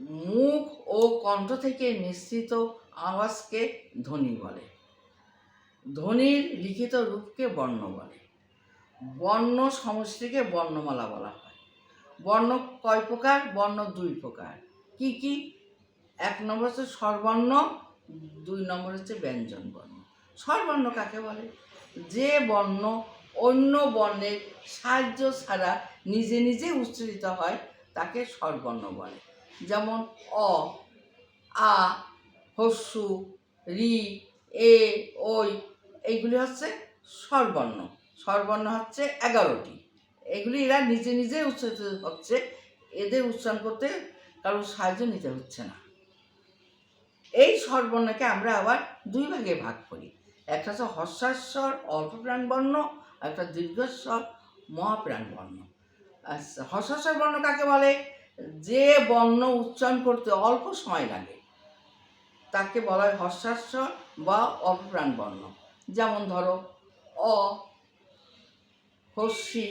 মুখ ও কণ্ঠ থেকে নিঃসৃত আওয়াজকে ধ্বনি বলে। ধ্বনির লিখিত রূপকে বর্ণ বলে। বর্ণ সমষ্টিকে বর্ণমালা বলা হয়। বর্ণ কয় প্রকার? বর্ণ দুই প্রকার। কি কি? 1 নম্বর হচ্ছে স্বরবর্ণ, 2 নম্বর হচ্ছে ব্যঞ্জন বর্ণ। স্বরবর্ণ কাকে বলে? যে বর্ণ অন্য বর্ণের সাহায্য ছাড়া নিজে নিজে উচ্চারিত হয় তাকে স্বরবর্ণ বলে। যেমন অ, আ, হস্যু, রি, এ, ওই, এইগুলি হচ্ছে স্বরবর্ণ। স্বরবর্ণ হচ্ছে 11টি। এগুলি এরা নিজে নিজে উচ্চারিত হচ্ছে, এদের উচ্চারণ করতে কারোর সাহায্য নিতে হচ্ছে না। এই স্বরবর্ণকে আমরা আবার 2 ভাগে ভাগ করি। একটা হচ্ছে হর্ষাস্বর অল্পপ্রাণ বর্ণ, আর একটা দীর্ঘস্বর মহাপ্রাণ বর্ণ। আচ্ছা, হর্ষাস্বর বর্ণ কাকে বলে? যে বর্ণ উচ্চারণ করতে অল্প সময় লাগে তাকে বলা হয় হর্ষাস্বর বা অল্পপ্রাণ বর্ণ। যেমন ধরো অ, হস্যি,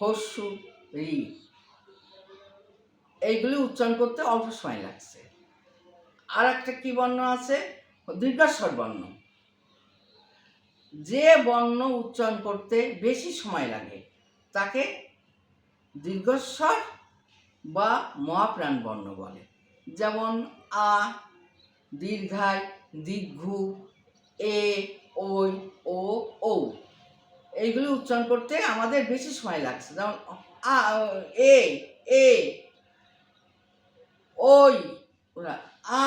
হস্যু, রি, এইগুলি উচ্চারণ করতে অল্প সময় লাগছে। আর একটা কি বর্ণ আছে? দীর্ঘস্বর বর্ণ। যে বর্ণ উচ্চারণ করতে বেশি সময় লাগে তাকে দীর্ঘস্বর বা মহাপ্রাণ বর্ণ বলে। যেমন আ, দীর্ঘায়, দীর্ঘু, এ, ওই, ও, ও, এইগুলি উচ্চারণ করতে আমাদের বেশি সময় লাগছে। যেমন আ, এ, এ, ওই, আ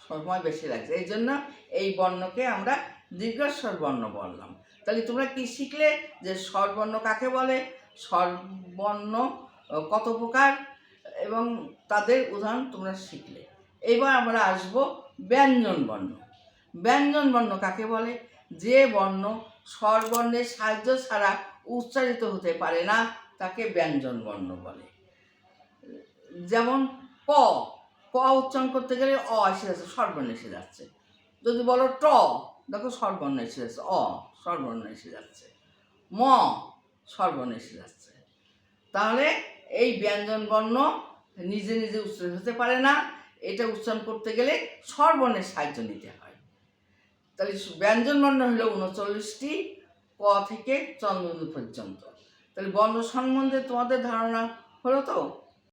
সময় বেশি লাগছে। এই জন্য এই বর্ণকে আমরা দীর্ঘস্বর বর্ণ বললাম। তাহলে তোমরা কি শিখলে? যে স্বরবর্ণ কাকে বলে, স্বরবর্ণ কত প্রকার এবং তাদের উদাহরণ তোমরা শিখলে। এবার আমরা আসবো ব্যঞ্জন বর্ণ। ব্যঞ্জন বর্ণ কাকে বলে? যে বর্ণ স্বরবর্ণের সাহায্য ছাড়া উচ্চারিত হতে পারে না তাকে ব্যঞ্জন বর্ণ বলে। যেমন ক, ক উচ্চারণ করতে গেলে অ এসে যাচ্ছে, স্বরবর্ণ এসে যাচ্ছে। যদি বলো ট, দেখো স্বরবর্ণ এসে যাচ্ছে, অ স্বরবর্ণ এসে যাচ্ছে, ম স্বরবর্ণ এসে যাচ্ছে। তাহলে এই ব্যঞ্জন বর্ণ নিজে নিজে উচ্চারিত হতে পারে না, এটা উচ্চারণ করতে গেলে স্বরবর্ণের সাহায্য নিতে হয়। তাহলে ব্যঞ্জন বর্ণ হলো 39টি, ক থেকে চন্দ্রবিন্দু পর্যন্ত। তাহলে বর্ণ সম্বন্ধে তোমাদের ধারণা হলো তো?